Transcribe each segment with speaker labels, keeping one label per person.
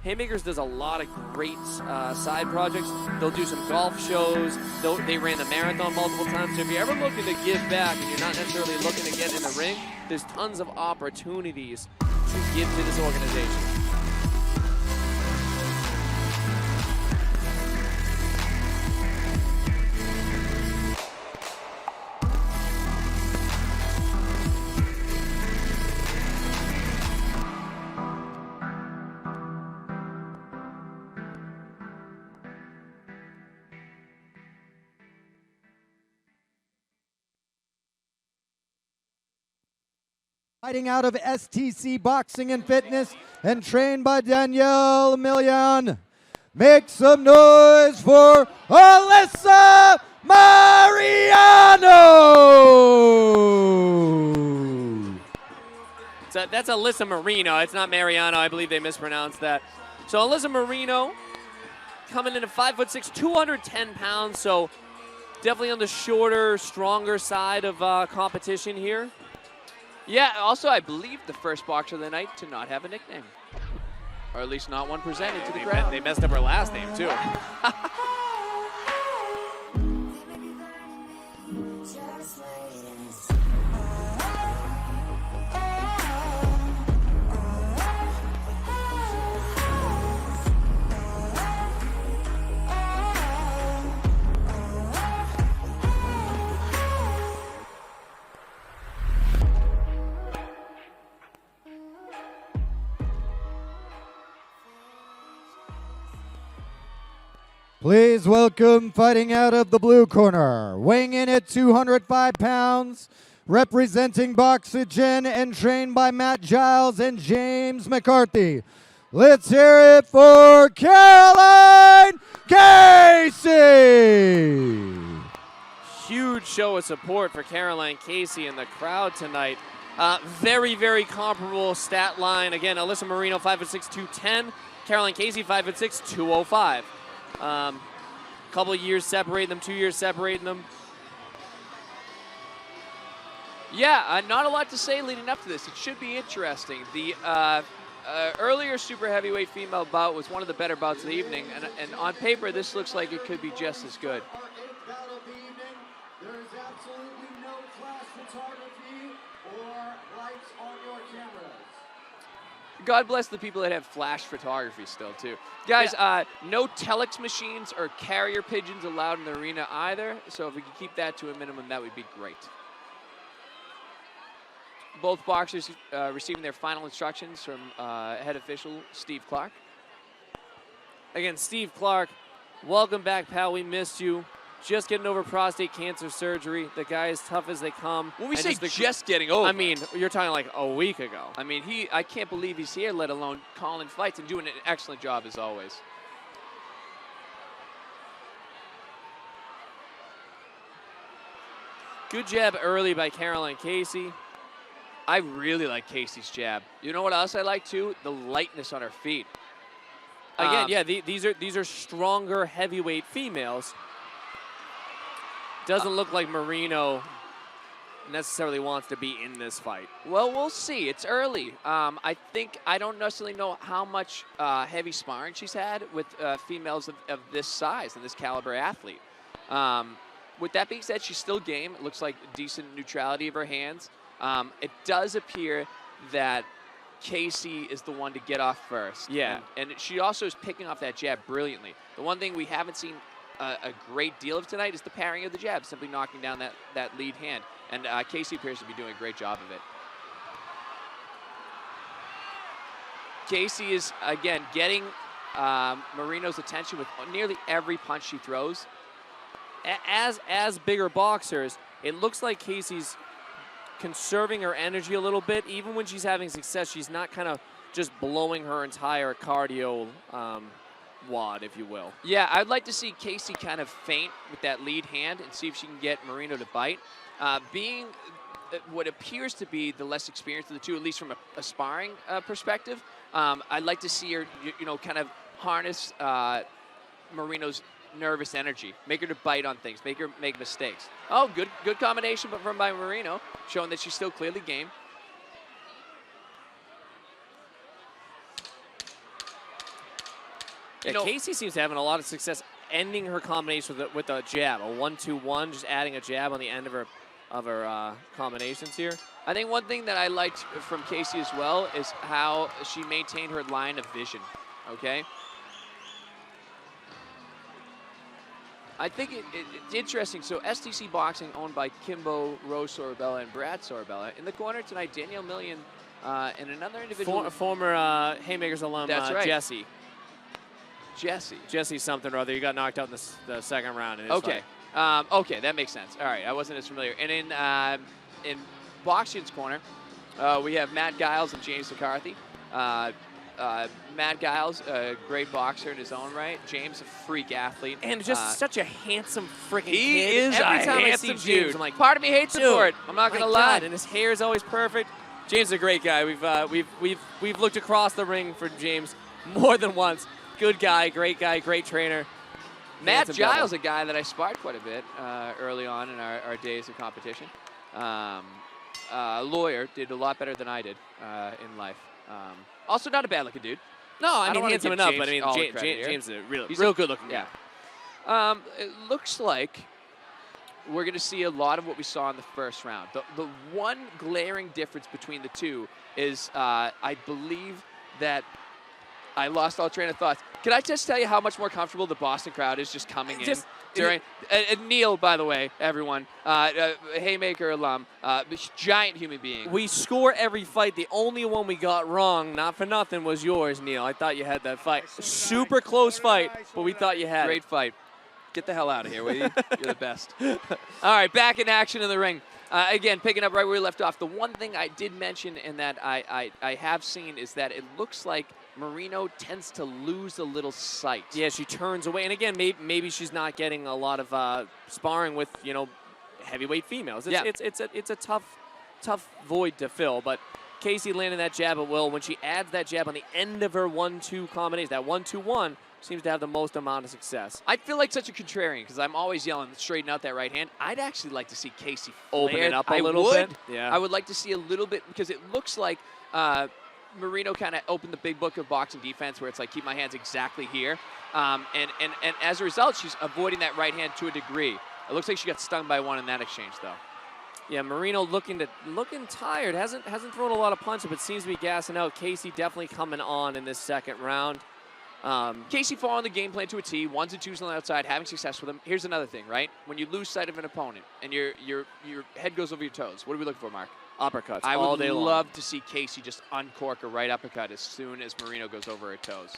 Speaker 1: Haymakers does a lot of great side projects. They'll do some golf shows. They ran the marathon multiple times. So if you're ever looking to give back and you're not necessarily looking to get in the ring, there's tons of opportunities to give to this organization.
Speaker 2: Fighting out of STC Boxing and Fitness and trained by Danielle Millian. Make some noise for Alyssa Marino!
Speaker 1: So that's Alyssa Marino. It's not Mariano. I believe they mispronounced that. So Alyssa Marino coming in at 5'6", 210 pounds. So definitely on the shorter, stronger side of competition here.
Speaker 3: Yeah, also I believe the first boxer of the night to not have a nickname. Or at least not one presented to the crowd.
Speaker 1: They messed up her last name, too.
Speaker 2: Please welcome, fighting out of the blue corner, weighing in at 205 pounds, representing Boxygen and trained by Matt Giles and James McCarthy. Let's hear it for Caroline Casey!
Speaker 1: Huge show of support for Caroline Casey in the crowd tonight. Very, very comparable stat line. Again, Alyssa Marino, 5'6", 210. Caroline Casey, 5'6", 205. Couple of years separating them, 2 years separating them.
Speaker 3: Yeah, not a lot to say leading up to this. It should be interesting. The earlier super heavyweight female bout was one of the better bouts of the evening, and on paper, this looks like it could be just as good.
Speaker 2: There is absolutely no flash photography or lights on your cameras.
Speaker 3: God bless the people that have flash photography still, too. Guys, no telex machines or carrier pigeons allowed in the arena either, so if we could keep that to a minimum, that would be great. Both boxers receiving their final instructions from head official Steve Clark.
Speaker 1: Again, Steve Clark, welcome back, pal. We missed you. Just getting over prostate cancer surgery. The guy is tough as they come.
Speaker 3: When we say just getting over,
Speaker 1: I mean, you're talking like a week ago.
Speaker 3: I mean, I can't believe he's here, let alone calling fights and doing an excellent job as always.
Speaker 1: Good jab early by Caroline Casey.
Speaker 3: I really like Casey's jab. You know what else I like too? The lightness on her feet.
Speaker 1: Again, yeah, these are stronger heavyweight females. Doesn't look like Marino necessarily wants to be in this fight.
Speaker 3: Well, we'll see. It's early. I don't necessarily know how much heavy sparring she's had with females of this size and this caliber athlete. With that being said, she's still game. It looks like decent neutrality of her hands. It does appear that Casey is the one to get off first.
Speaker 1: Yeah.
Speaker 3: And she also is picking off that jab brilliantly. The one thing we haven't seen a great deal of tonight is the parrying of the jab, simply knocking down that lead hand. And Casey appears to be doing a great job of it. Casey is, again, getting Marino's attention with nearly every punch she throws.
Speaker 1: As bigger boxers, it looks like Casey's conserving her energy a little bit. Even when she's having success, she's not kind of just blowing her entire cardio wad, if you will.
Speaker 3: Yeah, I'd like to see Casey kind of feint with that lead hand and see if she can get Marino to bite. Being what appears to be the less experienced of the two, at least from a sparring perspective, I'd like to see her, kind of harness Marino's nervous energy, make her to bite on things, make her make mistakes. Oh, good combination, but from by Marino, showing that she's still clearly game.
Speaker 1: Yeah, Casey seems to having a lot of success ending her combination with a jab, a 1-2-1, just adding a jab on the end of her combinations here.
Speaker 3: I think one thing that I liked from Casey as well is how she maintained her line of vision, okay? I think it's interesting. So STC Boxing, owned by Kimbo, Rose Sorabella, and Brad Sorabella. In the corner tonight, Danielle Million and another individual.
Speaker 1: Former Haymakers alum,
Speaker 3: That's right.
Speaker 1: Jesse. Jesse something or other. He got knocked out in the second round. In his
Speaker 3: Okay. Okay, that makes sense. All right, I wasn't as familiar. And in Boxing's corner, we have Matt Giles and James McCarthy. Matt Giles, a great boxer in his own right. James, a freak athlete.
Speaker 1: And just such a handsome freaking kid.
Speaker 3: He is
Speaker 1: Every
Speaker 3: a
Speaker 1: time
Speaker 3: handsome
Speaker 1: I see James,
Speaker 3: dude.
Speaker 1: I'm like,
Speaker 3: part of me hates him for it. I'm not gonna lie.
Speaker 1: God, and his hair is always perfect. James is a great guy. We've looked across the ring for James more than once. Good guy, great trainer.
Speaker 3: Matt Giles, a guy that I sparred quite a bit early on in our days of competition. Lawyer, did a lot better than I did in life. Also not a bad-looking dude.
Speaker 1: No, I mean,
Speaker 3: don't
Speaker 1: handsome
Speaker 3: wanna
Speaker 1: enough,
Speaker 3: give
Speaker 1: but I
Speaker 3: James all the
Speaker 1: mean,
Speaker 3: credit here.
Speaker 1: James is a
Speaker 3: He's
Speaker 1: real good-looking guy.
Speaker 3: Yeah. It looks like we're going to see a lot of what we saw in the first round. The one glaring difference between the two is I believe that I lost all train of thought. Can I just tell you how much more comfortable the Boston crowd is just coming in during? Neil, by the way, everyone, Haymaker alum, giant human being.
Speaker 1: We score every fight. The only one we got wrong, not for nothing, was yours, Neil. I thought you had that fight. Super close fight, but we thought you had
Speaker 3: Great fight. Get the hell out of here, will you? You're the best. All right, back in action in the ring. Again, picking up right where we left off. The one thing I did mention and that I have seen is that it looks like Marino tends to lose a little sight.
Speaker 1: Yeah, she turns away. And again, maybe she's not getting a lot of sparring with, heavyweight females. It's a tough void to fill. But Casey landing that jab at will. When she adds that jab on the end of her 1-2 combination, that 1-2-1 seems to have the most amount of success.
Speaker 3: I feel like such a contrarian because I'm always yelling, straighten out that right hand. I'd actually like to see Casey
Speaker 1: open it up a little bit.
Speaker 3: Yeah. I would like to see a little bit because it looks like Marino kind of opened the big book of boxing defense where it's like, keep my hands exactly here. And as a result, she's avoiding that right hand to a degree. It looks like she got stung by one in that exchange, though.
Speaker 1: Yeah, Marino looking tired. Hasn't thrown a lot of punches, but seems to be gassing out. Casey definitely coming on in this second round.
Speaker 3: Casey following the game plan to a T, 1s and 2s on the outside, having success with them. Here's another thing, right? When you lose sight of an opponent and your head goes over your toes, what are we looking for, Mark?
Speaker 1: Uppercuts
Speaker 3: I
Speaker 1: all
Speaker 3: would
Speaker 1: day long.
Speaker 3: love to see Casey just uncork a right uppercut as soon as Marino goes over her toes.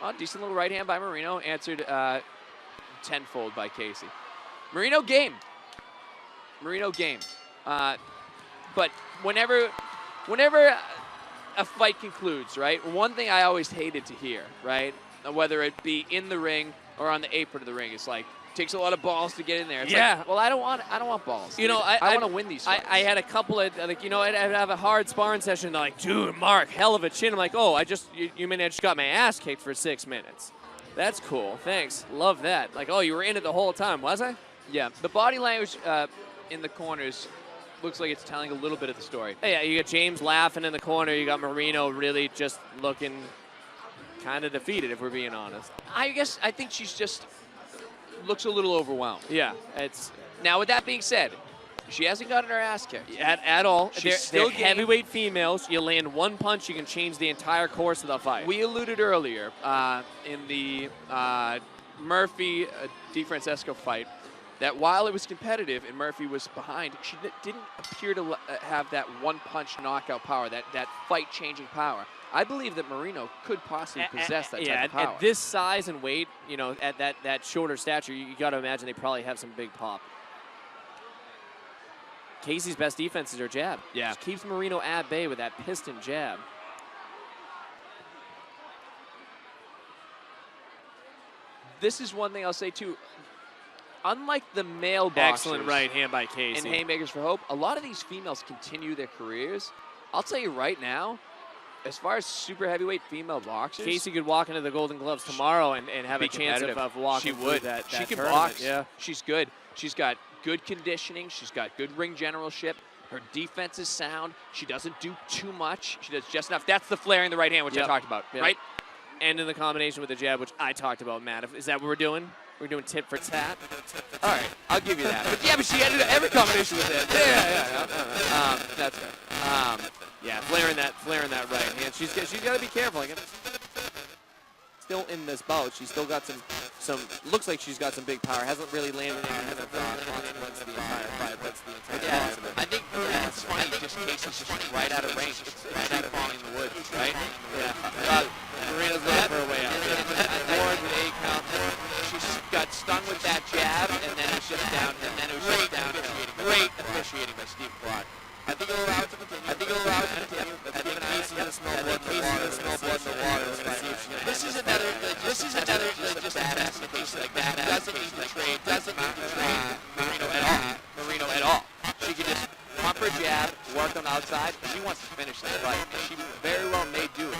Speaker 3: Oh, decent little right hand by Marino, answered tenfold by Casey. Marino game. But whenever a fight concludes, right, one thing I always hated to hear, right, whether it be in the ring or on the apron of the ring, it's like, takes a lot of balls to get in there. It's like, well, I don't want balls.
Speaker 1: You know,
Speaker 3: I want to win these fights.
Speaker 1: I had a couple of, I'd have a hard sparring session. They're like, dude, Mark, hell of a chin. I'm like, oh, you mean I just got my ass kicked for 6 minutes? That's cool. Thanks. Love that. Like, oh, you were in it the whole time, was I?
Speaker 3: Yeah. The body language in the corners looks like it's telling a little bit of the story.
Speaker 1: Yeah, you got James laughing in the corner. You got Marino really just looking kind of defeated, if we're being honest.
Speaker 3: I think she's just looks a little overwhelmed.
Speaker 1: Yeah, it's
Speaker 3: now with that being said, she hasn't gotten her ass kicked
Speaker 1: at all.
Speaker 3: She's still
Speaker 1: they're heavyweight females. You land one punch, you can change the entire course of the fight.
Speaker 3: We alluded earlier in the Murphy DiFrancesco fight that while it was competitive and Murphy was behind, she didn't appear to have that one-punch knockout power, that fight-changing power. I believe that Marino could possibly possess that type of power.
Speaker 1: At this size and weight, at that shorter stature, you got to imagine they probably have some big pop. Casey's best defense is her jab.
Speaker 3: Yeah.
Speaker 1: She keeps Marino at bay with that piston jab.
Speaker 3: This is one thing I'll say, too. Unlike the male boxers,
Speaker 1: excellent right hand by Casey.
Speaker 3: in Haymakers for Hope, a lot of these females continue their careers. I'll tell you right now, as far as super heavyweight female boxers,
Speaker 1: Casey could walk into the Golden Gloves tomorrow and have a chance of walking through that
Speaker 3: She can
Speaker 1: tournament.
Speaker 3: box.
Speaker 1: Yeah.
Speaker 3: She's good. She's got good conditioning. She's got good ring generalship. Her defense is sound. She doesn't do too much. She does just enough. That's the flaring the right hand, which I talked about, right?
Speaker 1: and in the combination with the jab, which I talked about, Matt. Is that what we're doing? We're doing tit for tat?
Speaker 3: All right, I'll give you that. But she ended every combination with it. Yeah. That's fair.
Speaker 1: Yeah, flaring that right hand. She's got to be careful. Still in this bout, she's still got some. Looks like she's got some big power. Hasn't really landed any consequence the entire fight. That's the entire
Speaker 3: Yeah, I think it's funny. Just Casey's just right out of range. Right out of falling in the woods, right?
Speaker 1: Yeah. Marino's looking for a way out.
Speaker 3: Ward with a count. She got stung with that jab, and then it was just downhill. Great officiating by Steve Clark. I think it'll allow it to continue. I think Casey's gonna smell blood in the water. This is another just badass case like that. Doesn't need to trade Marino at all. She can just pump her jab, work on outside. She wants to finish that fight, and she very well may do it.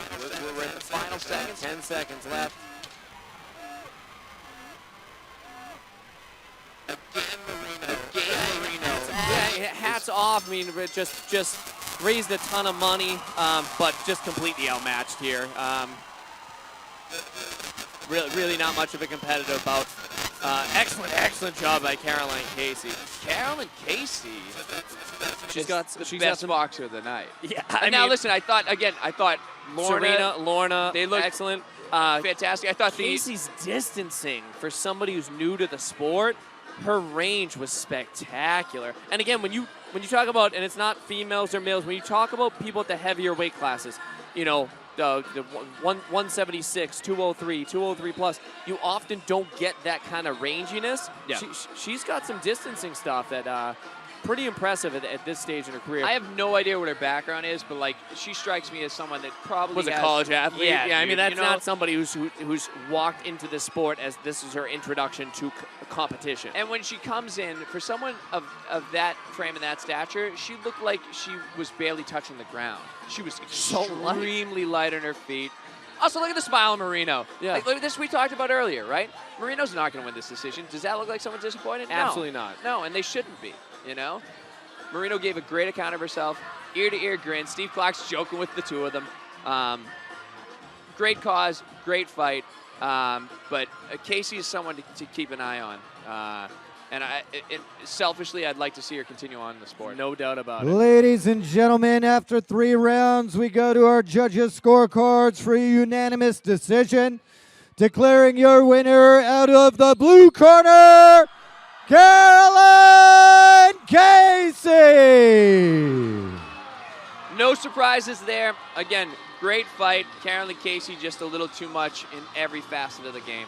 Speaker 3: We're in the final seconds.
Speaker 1: 10 seconds left.
Speaker 3: Again, Marino.
Speaker 1: Yeah, hats off. I mean, just raised a ton of money, but just completely outmatched here. Really not much of a competitive bout. Excellent job by Caroline Casey.
Speaker 3: Caroline Casey.
Speaker 1: She's got
Speaker 3: best
Speaker 1: some
Speaker 3: boxer of the night.
Speaker 1: Yeah.
Speaker 3: Now listen, I thought
Speaker 1: Lorna,
Speaker 3: they looked
Speaker 1: excellent.
Speaker 3: Fantastic. I thought
Speaker 1: Casey's distancing for somebody who's new to the sport. Her range was spectacular. And again, when you talk about, and it's not females or males, when you talk about people at the heavier weight classes, the 176, 203, 203 plus, you often don't get that kind of ranginess.
Speaker 3: Yeah.
Speaker 1: She's got some distancing stuff that pretty impressive at this stage in her career.
Speaker 3: I have no idea what her background is, but she strikes me as someone that probably
Speaker 1: was a
Speaker 3: has,
Speaker 1: college athlete.
Speaker 3: Yeah,
Speaker 1: I mean, that's
Speaker 3: dude,
Speaker 1: not somebody who's walked into the sport as this is her introduction to competition.
Speaker 3: And when she comes in, for someone of that frame and that stature, she looked like she was barely touching the ground. She was extremely light on her feet. Also, look at the smile of Marino.
Speaker 1: Yeah.
Speaker 3: Look at this we talked about earlier, right? Marino's not going to win this decision. Does that look like someone disappointed? No.
Speaker 1: Absolutely not.
Speaker 3: No, and they shouldn't be, Marino gave a great account of herself, ear-to-ear grin. Steve Clark's joking with the two of them. Great cause, great fight. But Casey is someone to keep an eye on. And selfishly, I'd like to see her continue on in the sport.
Speaker 1: No doubt about it.
Speaker 2: Ladies and gentlemen, after 3 rounds, we go to our judges' scorecards for a unanimous decision. Declaring your winner out of the blue corner, Caroline Casey!
Speaker 3: No surprises there. Again, great fight. Caroline Casey just a little too much in every facet of the game.